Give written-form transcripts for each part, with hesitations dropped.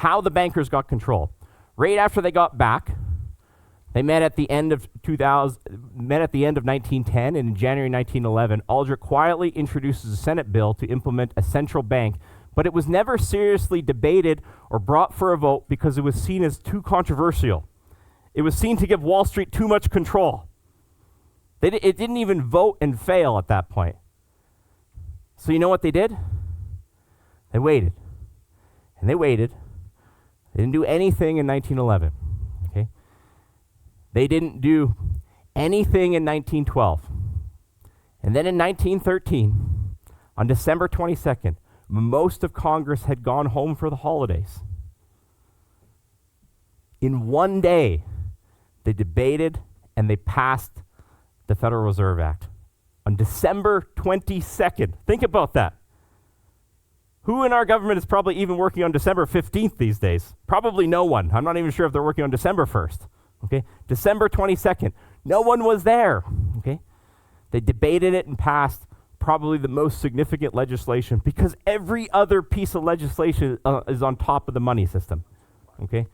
how the bankers got control. Right after they got back, they met at the end of 1910, and in January 1911, Aldrich quietly introduces a Senate bill to implement a central bank, but it was never seriously debated or brought for a vote because it was seen as too controversial. It was seen to give Wall Street too much control. It didn't even vote and fail at that point. So you know what they did? They waited. And they waited. They didn't do anything in 1911. Okay? They didn't do anything in 1912. And then in 1913, on December 22nd, most of Congress had gone home for the holidays. In one day, they debated and they passed the Federal Reserve Act. On December 22nd. Think about that. Who in our government is probably even working on December 15th these days? Probably no one. I'm not even sure if they're working on December 1st. Okay? December 22nd. No one was there. Okay? They debated it and passed probably the most significant legislation because every other piece of legislation is on top of the money system. Okay?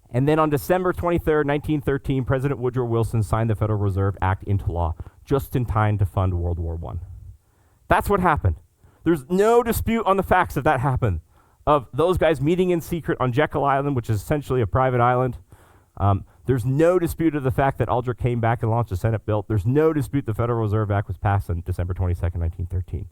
And then on December 23rd, 1913, President Woodrow Wilson signed the Federal Reserve Act into law just in time to fund World War I. That's what happened. There's no dispute on the facts of that happened, of those guys meeting in secret on Jekyll Island, which is essentially a private island. There's no dispute of the fact that Aldrich came back and launched a Senate bill. There's no dispute the Federal Reserve Act was passed on December 22nd, 1913.